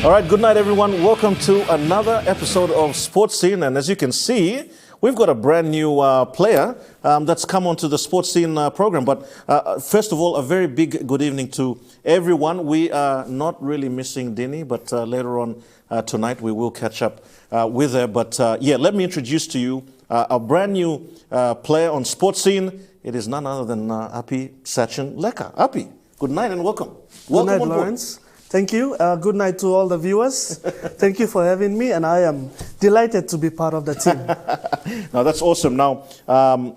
All right, good night, everyone. Welcome to another episode of Sports Scene. And as you can see, we've got a brand new player that's come onto the Sports Scene program. But first of all, a very big good evening to everyone. We are not really missing Dini, but later on tonight we will catch up with her. But yeah, let me introduce to you a brand new player on Sports Scene. It is none other than Api Sachin Leka. Api, good night and welcome. Good night, Lawrence. Thank you. Good night to all the viewers. Thank you for having me, and I am delighted to be part of the team. Now, that's awesome. Now,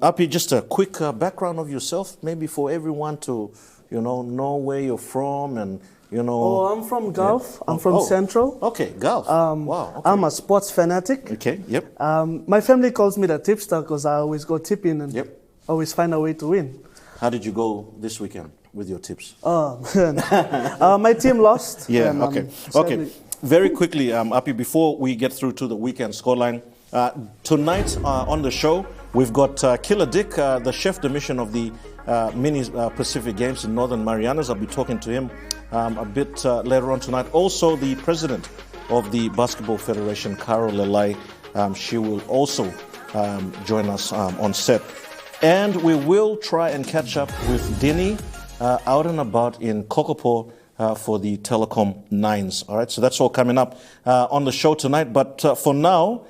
Api, just a quick background of yourself, maybe for everyone to, know where you're from and, Oh, I'm from Gulf. Yeah. I'm from Central. Okay, Gulf. Wow. Okay. I'm a sports fanatic. Okay, yep. My family calls me the tipster because I always go tipping and always find a way to win. How did you go this weekend with your tips? My team lost. Yeah, okay. Very quickly, Api, before we get through to the weekend scoreline, tonight on the show, we've got Killer Dick, the chef de mission of the mini Pacific Games in Northern Marianas. I'll be talking to him a bit later on tonight. Also, the president of the Basketball Federation, Carol Lelai, she will also join us on set. And we will try and catch up with Dini out and about in Kokopo for the Telecom Nines. All right, so that's all coming up on the show tonight. But for now,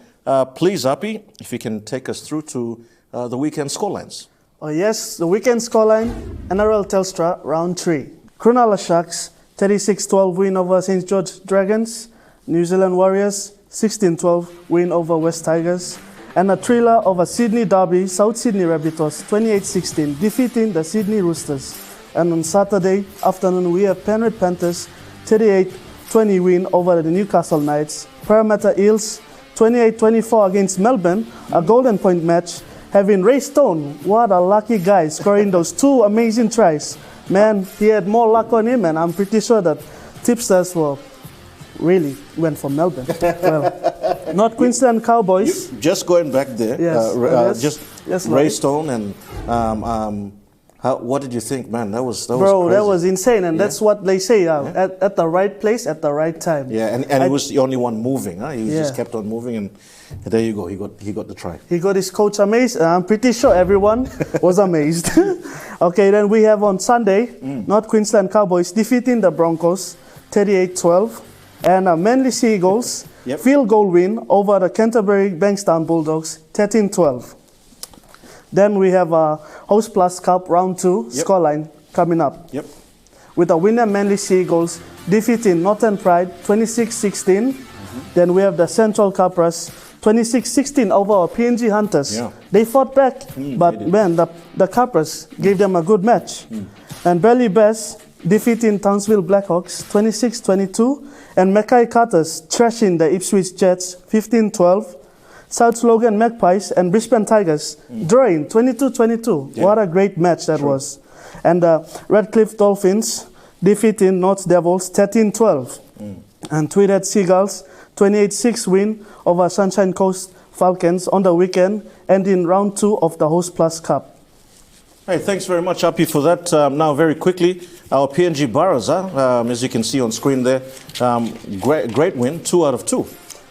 please, Api, if you can take us through to the weekend scorelines. Oh yes, the weekend scoreline, NRL Telstra, round 3. Cronulla Sharks, 36-12 win over St. George Dragons. New Zealand Warriors, 16-12 win over West Tigers. And a thriller of a Sydney derby, South Sydney Rabbitohs, 28-16, defeating the Sydney Roosters. And on Saturday afternoon, we have Penrith Panthers, 38-20 win over the Newcastle Knights. Parramatta Eels, 28-24 against Melbourne, a golden point match. Having Ray Stone, what a lucky guy, scoring those 2 amazing tries. Man, he had more luck on him, and I'm pretty sure that tipsters really went for Melbourne. Well, North Queensland Cowboys. Just going back there, yes, Ray Stone and what did you think, man? That was Bro, crazy. that was insane, and that's what they say, at the right place, at the right time. Yeah, and he was the only one moving. Huh? He just kept on moving, and there you go. He got the try. He got his coach amazed, and I'm pretty sure everyone was amazed. Okay, then we have on Sunday, North Queensland Cowboys defeating the Broncos, 38-12. And Manly Sea Eagles, field goal win over the Canterbury Bankstown Bulldogs, 13-12. Then we have a Host Plus Cup round 2 scoreline coming up. Yep. With the winner Manly Sea Eagles defeating Northern Pride, 26-16. Then we have the Central Capras, 26-16 over our PNG Hunters. Yeah. They fought back, but man, the Capras gave them a good match. And Belly Bears defeating Townsville Blackhawks, 26-22. And Mackay Carters trashing the Ipswich Jets, 15-12. South Logan Magpies and Brisbane Tigers drawing 22-22. Yeah. What a great match that was. And Redcliffe Dolphins defeating North Devils, 13-12. And Tweedhead Seagulls, 28-6 win over Sunshine Coast Falcons on the weekend, ending round 2 of the Host Plus Cup. Hey, thanks very much, Api, for that. Now, very quickly, our PNG Barras, as you can see on screen there, great win, 2 out of 2.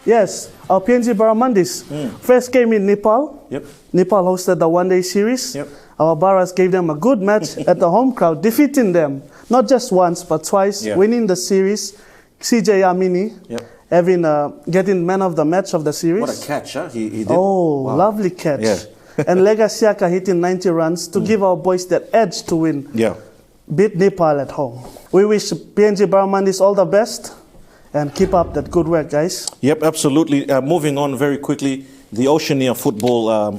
Yes, our PNG Barramandis first came in Nepal. Yep. Nepal hosted the one-day series. Yep. Our Barras gave them a good match at the home crowd, defeating them, not just once, but twice, winning the series. CJ Amini getting man of the match of the series. What a catch, huh? He did. Oh, wow. Lovely catch. Yeah. And Legasiaka hitting 90 runs to give our boys that edge to win. Yeah. Beat Nepal at home. We wish PNG Barramandis all the best and keep up that good work, guys. Yep, absolutely. Moving on very quickly, the Oceania Football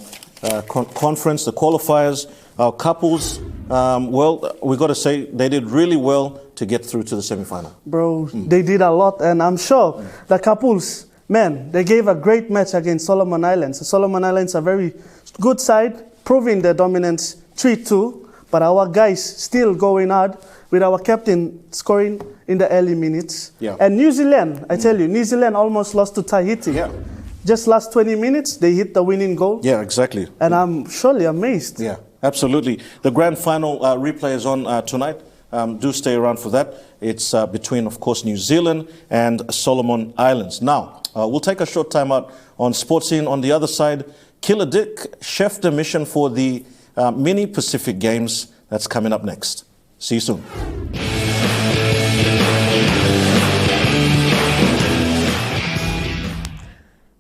Conference, the qualifiers, our couples, well, we got to say they did really well to get through to the semi-final. Bro, they did a lot, and I'm sure the couples, man, they gave a great match against Solomon Islands. The Solomon Islands are very good side, proving their dominance 3-2, but our guys still going hard with our captain scoring in the early minutes. Yeah. And New Zealand, I tell you, New Zealand almost lost to Tahiti. Yeah. Just last 20 minutes, they hit the winning goal. Yeah, exactly. And I'm surely amazed. Yeah, absolutely. The grand final replay is on tonight. Do stay around for that. It's between, of course, New Zealand and Solomon Islands. Now, we'll take a short time out on Sports Scene. On the other side, Killer Dick, chef de mission for the Mini Pacific Games. That's coming up next. See you soon.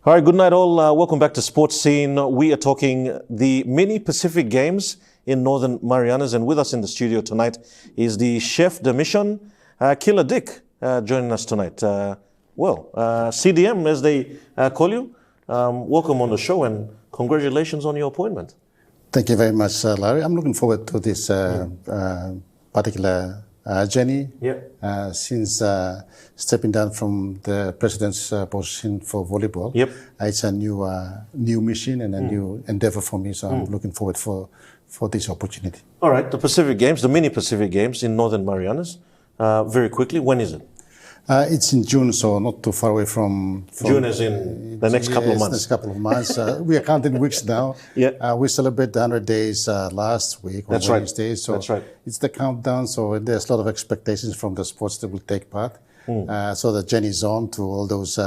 All right, good night all. Welcome back to Sports Scene. We are talking the Mini Pacific Games in Northern Marianas, and with us in the studio tonight is the chef de mission, Killer Dick, joining us tonight. CDM, as they call you. Welcome on the show, and congratulations on your appointment. Thank you very much, Larry. I'm looking forward to this particular journey. Since stepping down from the president's position for volleyball, it's a new mission and a new endeavor for me. So I'm looking forward for this opportunity. All right, the Pacific Games, the Mini Pacific Games in Northern Marianas. Very quickly, when is it? It's in June, so not too far away from June, as in the next couple of months. Next couple of months. We are counting weeks now. We celebrated 100 days last week on Wednesday. So it's the countdown. So there's a lot of expectations from the sports that will take part. So the journey is on to all those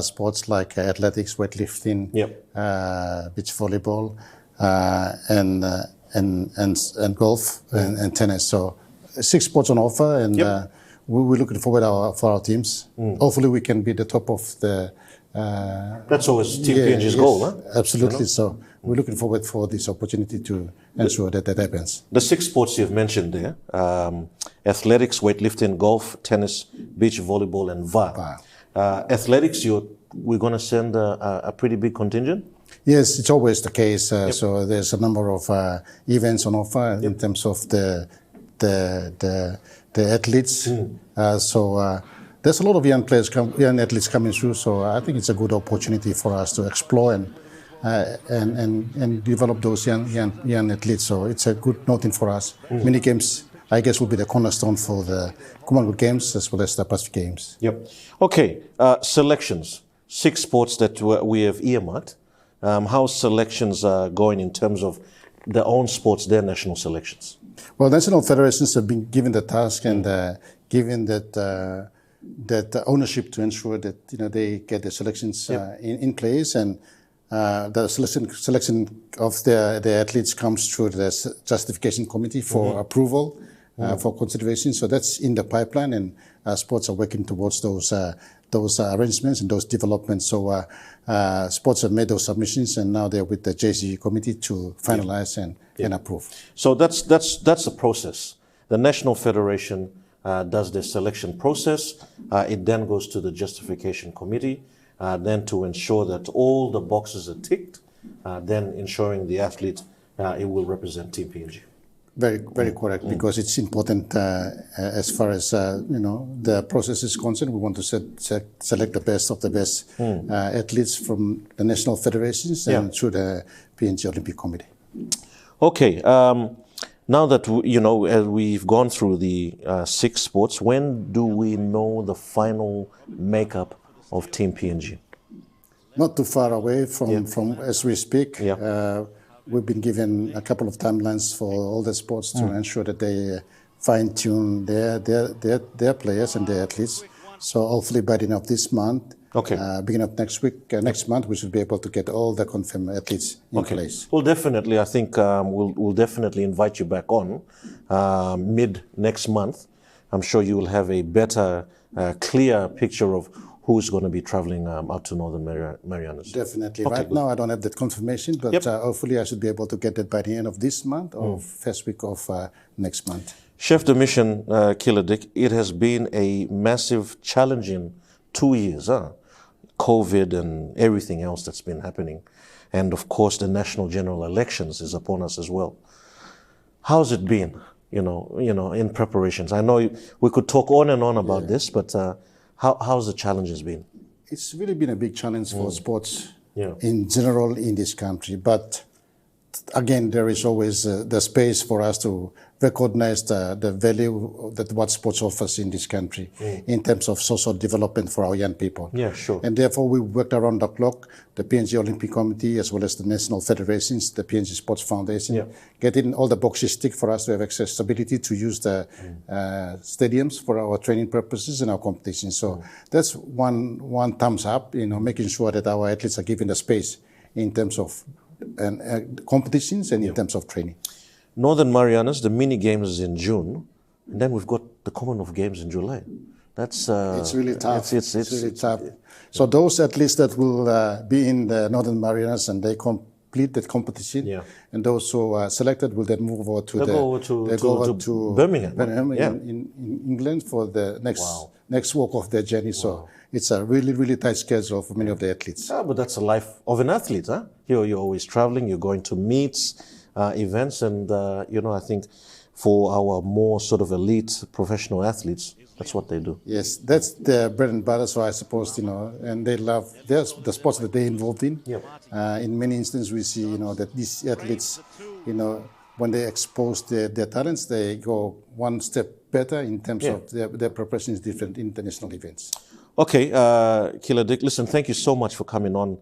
sports like athletics, weightlifting, beach volleyball, and golf and tennis. So 6 sports on offer, and we're looking forward for our teams. Hopefully we can be the top of the... That's always Team PNG's goal, huh? Absolutely. You know? So we're looking forward for this opportunity to ensure that happens. The 6 sports you've mentioned there, athletics, weightlifting, golf, tennis, beach volleyball, and VAR. Athletics, we're going to send a pretty big contingent? Yes, it's always the case. So there's a number of events on offer in terms of the athletes. So there's a lot of young athletes coming through. So I think it's a good opportunity for us to explore and develop those young athletes. So it's a good noting for us. Mini games, I guess, will be the cornerstone for the Commonwealth Games as well as the Pacific Games. Okay, selections. 6 sports that we have earmarked. How selections are going in terms of their own sports, their national selections? Well, national federations have been given the task and given that ownership to ensure that they get the selections in place, and the selection of the athletes comes through the justification committee for approval, for consideration. So that's in the pipeline, and sports are working towards those arrangements and those developments. So sports have made those submissions, and now they're with the JC committee to finalize and approve. So that's the process. The National Federation does the selection process. It then goes to the justification committee, then to ensure that all the boxes are ticked, then ensuring the athlete it will represent Team PNG. Very correct, because it's important as far as the process is concerned. We want to select the best of the best athletes from the national federations and through the PNG Olympic Committee. Okay, now that as we've gone through the 6 sports, when do we know the final makeup of Team PNG? Not too far away from as we speak. We've been given a couple of timelines for all the sports to ensure that they fine-tune their players and their athletes. So hopefully by the end of this month, beginning of next month, we should be able to get all the confirmed athletes in place. Well, definitely. I think we'll definitely invite you back on mid next month. I'm sure you will have a better, clear picture of who's going to be traveling out to Northern Marianas. Definitely. Right now, I don't have that confirmation, but hopefully I should be able to get that by the end of this month or first week of next month. Chef de mission, Killer Dick, it has been a massive, challenging 2 years. COVID and everything else that's been happening. And of course, the national general elections is upon us as well. How's it been, in preparations? I know we could talk on and on about this, but how's the challenges been? It's really been a big challenge for sports in general in this country. But again, there is always the space for us to recognize the value that what sports offers in this country in terms of social development for our young people. Yeah, sure. And therefore, we worked around the clock, the PNG Olympic Committee, as well as the national federations, the PNG Sports Foundation, getting all the boxes ticked for us to have accessibility to use the stadiums for our training purposes and our competitions. So that's one thumbs up, making sure that our athletes are given the space in terms of competitions and in terms of training. Northern Marianas, the mini games is in June, and then we've got the Commonwealth Games in July. That's it's really tough. It's really tough. So those athletes that will be in the Northern Marianas and they complete that competition, and those who are selected will then move over to Birmingham, in England for the next walk of their journey. So it's a really, really tight schedule for many of the athletes. But that's the life of an athlete, huh? You're always traveling, you're going to meets, events, and I think for our more sort of elite professional athletes, that's what they do. Yes, that's their bread and butter. So I suppose and they love the sports that they're involved in. In many instances, we see that these athletes, when they expose their talents, they go one step better in terms of their preparations, different international events. Okay, Killer Dick, listen, thank you so much for coming on,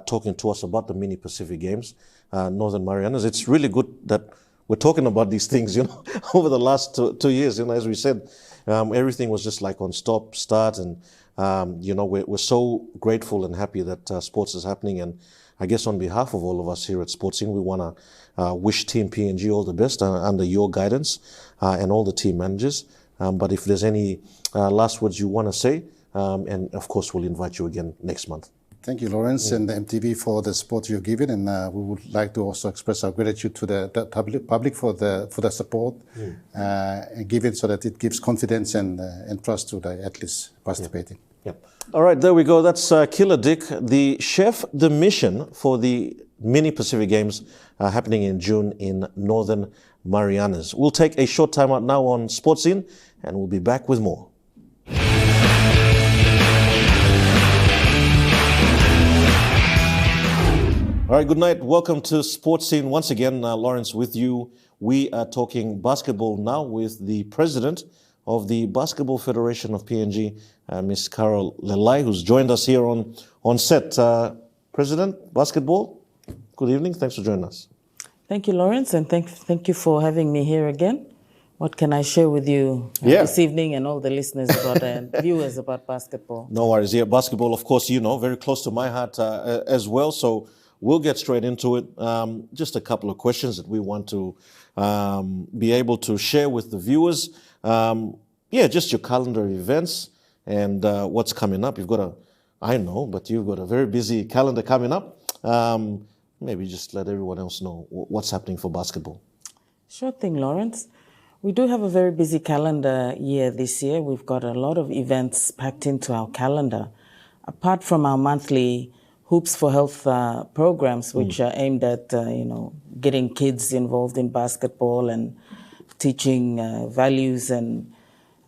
talking to us about the Mini Pacific Games, Northern Marianas. It's really good that we're talking about these things, over the last 2 years, as we said, everything was just like on stop, start, and, we're so grateful and happy that sports is happening. And I guess on behalf of all of us here at Sportsing, we want to wish Team PNG all the best under your guidance and all the team managers. But if there's any last words you want to say, and of course, we'll invite you again next month. Thank you, Lawrence, and the MTV for the support you've given, and we would like to also express our gratitude to the public for the support, and give it so that it gives confidence and trust to the athletes participating. All right, there we go. That's Killer Dick, the chef de mission for the Mini Pacific Games happening in June in Northern Marianas. We'll take a short time out now on Sportsing, and we'll be back with more. All right, good night. Welcome to Sports Scene. Once again, Lawrence with you. We are talking basketball now with the president of the Basketball Federation of PNG, Ms. Carol Lelai, who's joined us here on set. President, basketball, good evening. Thanks for joining us. Thank you, Lawrence, and thank you for having me here again. What can I share with you this evening and all the listeners about and viewers about basketball? No worries. Yeah, basketball, of course, very close to my heart as well. So we'll get straight into it. Just a couple of questions that we want to be able to share with the viewers. Just your calendar events and what's coming up. You've got a very busy calendar coming up. Maybe just let everyone else know what's happening for basketball. Sure thing, Lawrence. We do have a very busy calendar year this year. We've got a lot of events packed into our calendar. Apart from our monthly Hoops for Health programs, which are aimed at, getting kids involved in basketball and teaching values and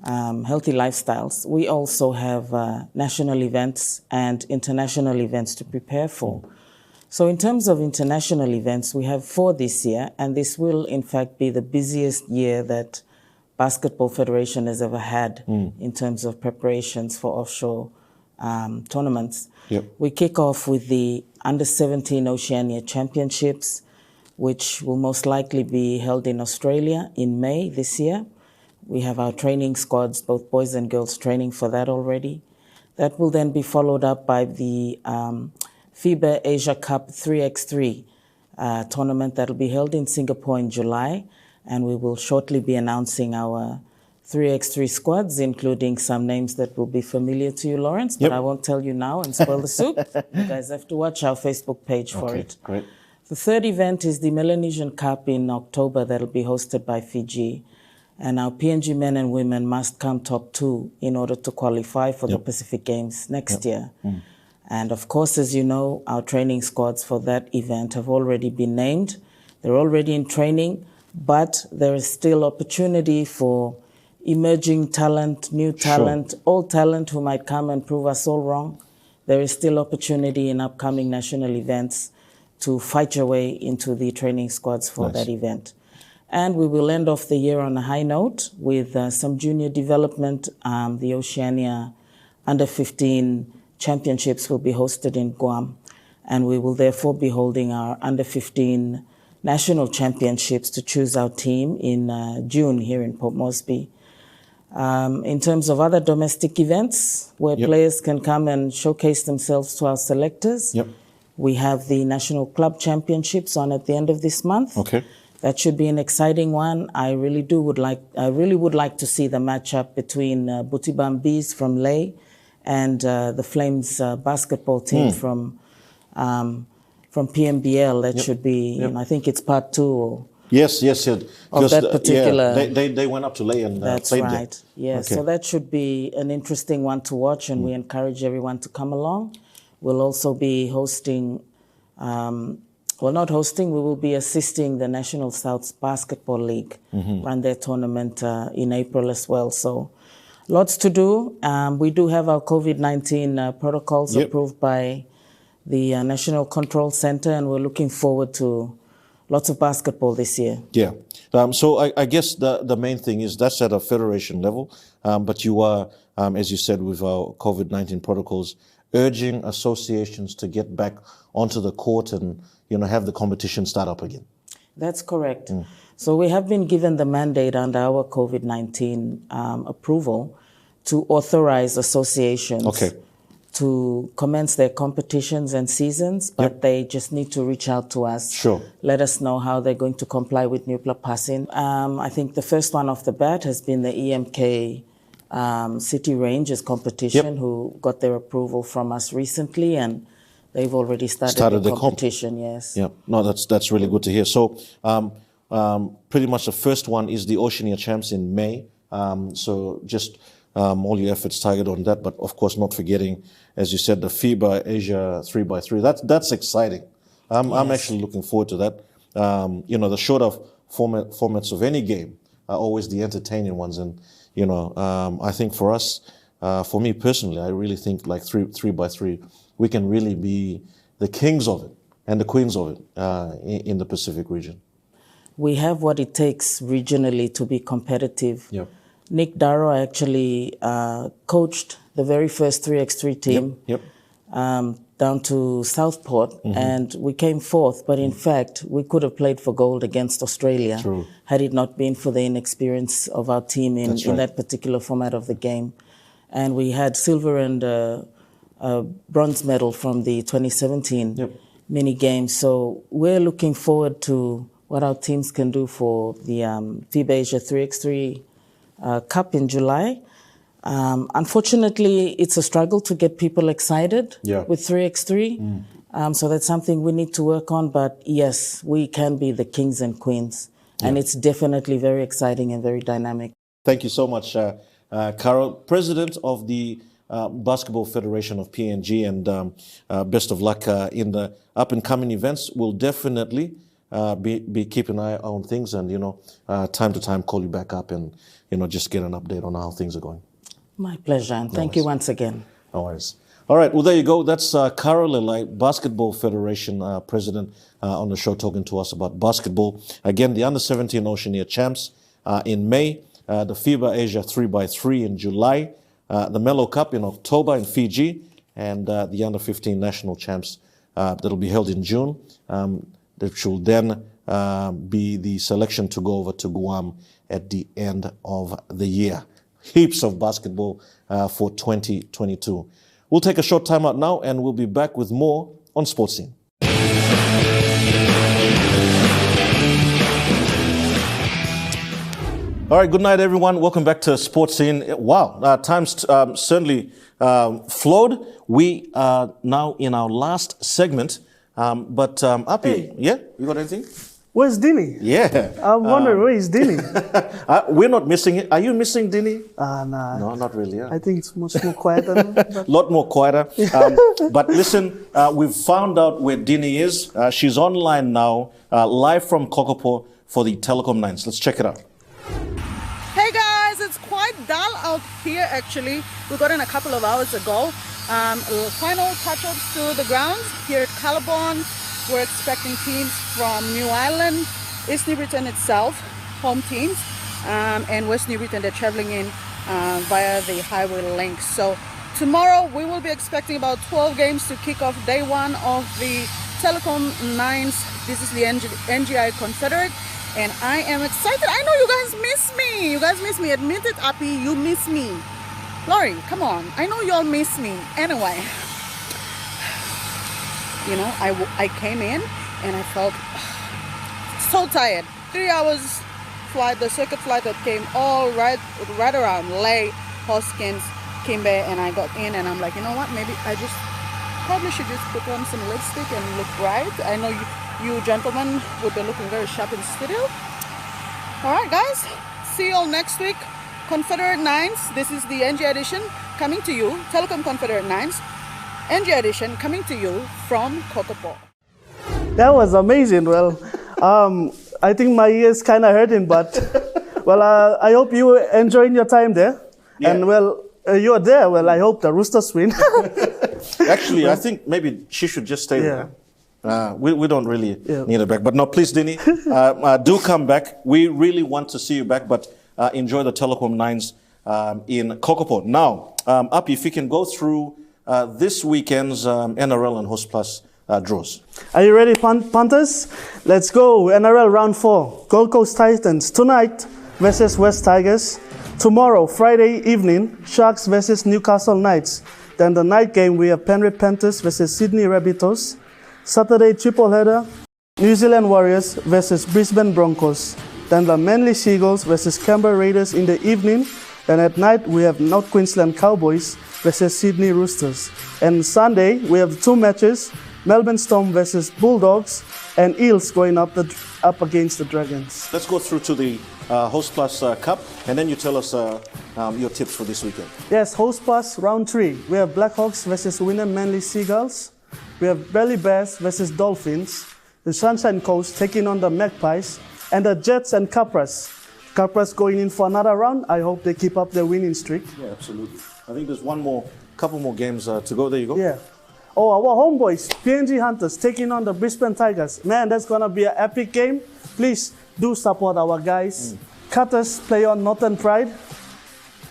healthy lifestyles. We also have national events and international events to prepare for. So in terms of international events, we have 4 this year, and this will in fact be the busiest year that Basketball Federation has ever had in terms of preparations for offshore tournaments. We kick off with the Under-17 Oceania Championships, which will most likely be held in Australia in May this year. We have our training squads, both boys and girls, training for that already. That will then be followed up by the FIBA Asia Cup 3x3 tournament that will be held in Singapore in July, and we will shortly be announcing our 3x3 squads, including some names that will be familiar to you, Lawrence, but I won't tell you now and spoil the soup. You guys have to watch our Facebook page for it. Great. The third event is the Melanesian Cup in October that will be hosted by Fiji. And our PNG men and women must come top 2 in order to qualify for the Pacific Games next year. And of course, as you know, our training squads for that event have already been named. They're already in training, but there is still opportunity for emerging talent, new talent, old talent who might come and prove us all wrong. There is still opportunity in upcoming national events to fight your way into the training squads for that event. And we will end off the year on a high note with some junior development. The Oceania Under-15 Championships will be hosted in Guam, and we will therefore be holding our Under-15 National Championships to choose our team in June here in Port Moresby. In terms of other domestic events where players can come and showcase themselves to our selectors, we have the National Club Championships on at the end of this month. Okay. That should be an exciting one. I really would like to see the matchup between Butibam Bees from Leh and the Flames basketball team from PMBL. That should be, I think it's part 2 Yes. of that particular. They went up to Leh and that's played right. there. Yes, Okay. so that should be an interesting one to watch, and we encourage everyone to come along. We'll also be hosting, not hosting, we will be assisting the National South Basketball League run their tournament in April as well. So lots to do. We do have our COVID-19 protocols approved by the National Control Center, and we're looking forward to lots of basketball this year. Yeah. So I guess the main thing is that's at a federation level, but you are, as you said, with our COVID-19 protocols, urging associations to get back onto the court and, have the competition start up again. That's correct. So we have been given the mandate under our COVID-19 approval to authorize associations to commence their competitions and seasons, but they just need to reach out to us. Sure. Let us know how they're going to comply with NUPLA passing. I think the first one off the bat has been the EMK City Rangers competition, who got their approval from us recently, and they've already started the competition. Yes. Yeah. No, that's really good to hear. So pretty much the first one is the Oceania Champs in May. So just all your efforts targeted on that, but of course not forgetting, as you said, the FIBA Asia 3x3. That's exciting. I'm actually looking forward to that. The shorter formats of any game are always the entertaining ones, and I think for us, for me personally, I really think like 3x3, we can really be the kings of it and the queens of it in the Pacific region. We have what it takes regionally to be competitive. Yep. Nick Darrow actually coached the very first 3x3 team down to Southport, and we came fourth. But in fact, we could have played for gold against Australia had it not been for the inexperience of our team in that particular format of the game. And we had silver and bronze medal from the 2017 mini games. So we're looking forward to what our teams can do for the FIBA Asia 3x3 Cup in July. Unfortunately, it's a struggle to get people excited with 3x3. So that's something we need to work on. But yes, we can be the kings and queens. And it's definitely very exciting and very dynamic. Thank you so much, Carol, President of the Basketball Federation of PNG, and best of luck in the up-and-coming events. We'll definitely be keeping an eye on things, and time to time call you back up and just get an update on how things are going. My pleasure, and thank you once again. No worries. All right, well, there you go. That's Carol Lelai, Basketball Federation President, on the show talking to us about basketball. Again, the Under-17 Oceania Champs in May, the FIBA Asia 3x3 in July, the Melo Cup in October in Fiji, and the Under-15 National Champs that'll be held in June. That will then be the selection to go over to Guam at the end of the year. Heaps of basketball for 2022. We'll take a short time out now, and we'll be back with more on Sports Scene. All right, good night, everyone. Welcome back to Sports Scene. Wow, time's certainly flowed. We are now in our last segment. Api, you got anything? Where's Dini? Yeah. I'm wondering, where is Dini? We're not missing it. Are you missing Dini? Nah. No, not really. Yeah. I think it's much more quieter now. A lot more quieter. But listen, we've found out where Dini is. She's online now, live from Kokopo for the Telecom Nines. Let's check it out. Hey guys, it's quite dull out here actually. We got in a couple of hours ago. Final touch-ups to the grounds here at Callabon. We're expecting teams from New Ireland, East New Britain itself, home teams, and West New Britain. They're traveling in via the highway link. So tomorrow we will be expecting about 12 games to kick off day one of the Telecom Nines. This is the NGI Confederate, and I am excited. I know you guys miss me. You guys miss me. Admit it, Appy, you miss me. Laurie, come on. I know you all miss me. Anyway, you know, I came in and I felt so tired. 3 hours flight, the circuit flight that came all right around Lay, Hoskins, Kimbe, and I got in and I'm like, you know what, maybe I just probably should just put on some lipstick and look bright. I know you gentlemen would be looking very sharp in studio. All right, guys, see you all next week. Confederate Nines, this is the NG edition coming to you, Telecom Confederate Nines, NG edition coming to you from Kokopo. That was amazing. Well, I think my ears kind of hurting, but well, I hope you were enjoying your time there. Yeah. And well, you're there. Well, I hope the Roosters win. Actually, I think maybe she should just stay there. We don't really need her back. But no, please, Dini, do come back. We really want to see you back, but enjoy the Telecom Nines in Kokopo. Now, Api, if you can go through this weekend's NRL and Host Plus draws. Are you ready, punters? Let's go. NRL round 4. Gold Coast Titans tonight versus West Tigers. Tomorrow, Friday evening, Sharks versus Newcastle Knights. Then the night game, we have Penrith Panthers versus Sydney Rabbitohs. Saturday triple header, New Zealand Warriors versus Brisbane Broncos. Then the Manly Seagulls versus Canberra Raiders in the evening. Then at night, we have North Queensland Cowboys versus Sydney Roosters. And Sunday, we have 2 matches, Melbourne Storm versus Bulldogs, and Eels going up against the Dragons. Let's go through to the Host Plus Cup, and then you tell us your tips for this weekend. Yes, Host Plus round 3. We have Blackhawks versus Wynnum Manly Seagulls. We have Belly Bears versus Dolphins. The Sunshine Coast taking on the Magpies. And the Jets and Capras. Capras going in for another round. I hope they keep up their winning streak. Yeah, absolutely. I think there's couple more games to go. There you go. Yeah. Oh, our homeboys, PNG Hunters, taking on the Brisbane Tigers. Man, that's going to be an epic game. Please do support our guys. Cutters play on Northern Pride.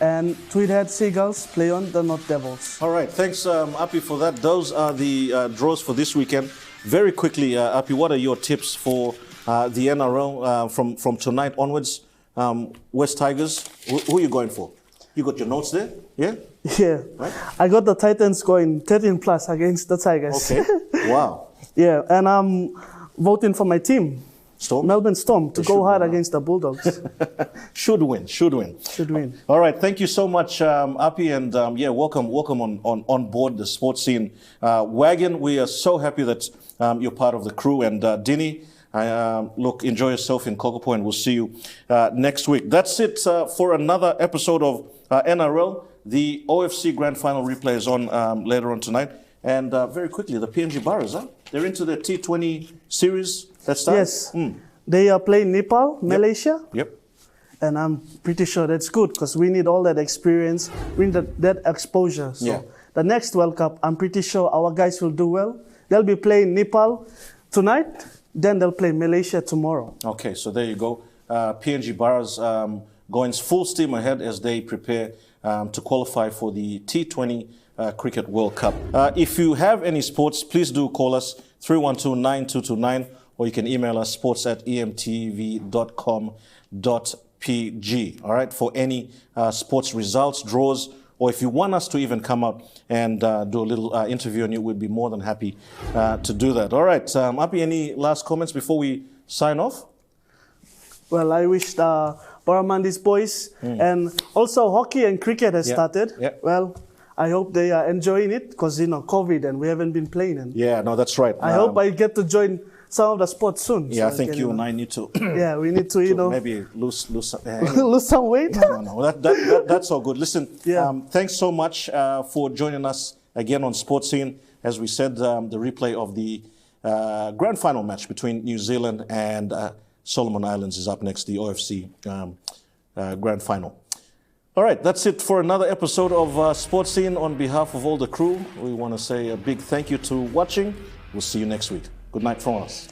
And Tweedhead Seagulls play on the North Devils. All right. Thanks, Api, for that. Those are the draws for this weekend. Very quickly, Api, what are your tips for the NRL from tonight onwards? West Tigers, who are you going for? You got your notes there? Yeah? Yeah. Right? I got the Titans going 13 plus against the Tigers. Okay. Wow. Yeah, and I'm voting for my team. Storm? Melbourne Storm to go hard against the Bulldogs. Should win. All right, thank you so much, Api, and welcome on board the sports scene wagon. We are so happy that you're part of the crew, and Dini, look, enjoy yourself in Kokopo, and we'll see you next week. That's it for another episode of NRL. The OFC Grand Final replay is on later on tonight, and very quickly, the PNG Barras, they're into the T20 series. That's yes. They are playing Nepal, Malaysia. Yep. And I'm pretty sure that's good because we need all that experience, we need that exposure. So the next World Cup, I'm pretty sure our guys will do well. They'll be playing Nepal tonight, then they'll play Malaysia tomorrow. Okay, so there you go. PNG Barras going full steam ahead as they prepare to qualify for the T20 Cricket World Cup. If you have any sports, please do call us 312-9229, or you can email us sports@emtv.com.pg. All right, for any sports results, draws, or if you want us to even come out and do a little interview on you, we'd be more than happy to do that. All right, Api, any last comments before we sign off? Well, I wish the Baramandis boys and also hockey and cricket has started. Yeah. Well, I hope they are enjoying it because, COVID and we haven't been playing. And yeah, no, that's right. I hope I get to join some of the sports soon. Yeah, so I think you and I need to. Yeah, we need to, maybe lose some, lose some weight. No, that's all good. Listen, thanks so much for joining us again on Sports Scene. As we said, the replay of the grand final match between New Zealand and Solomon Islands is up next, the OFC grand final. All right, that's it for another episode of Sports Scene. On behalf of all the crew, we want to say a big thank you to watching. We'll see you next week. Good night from us.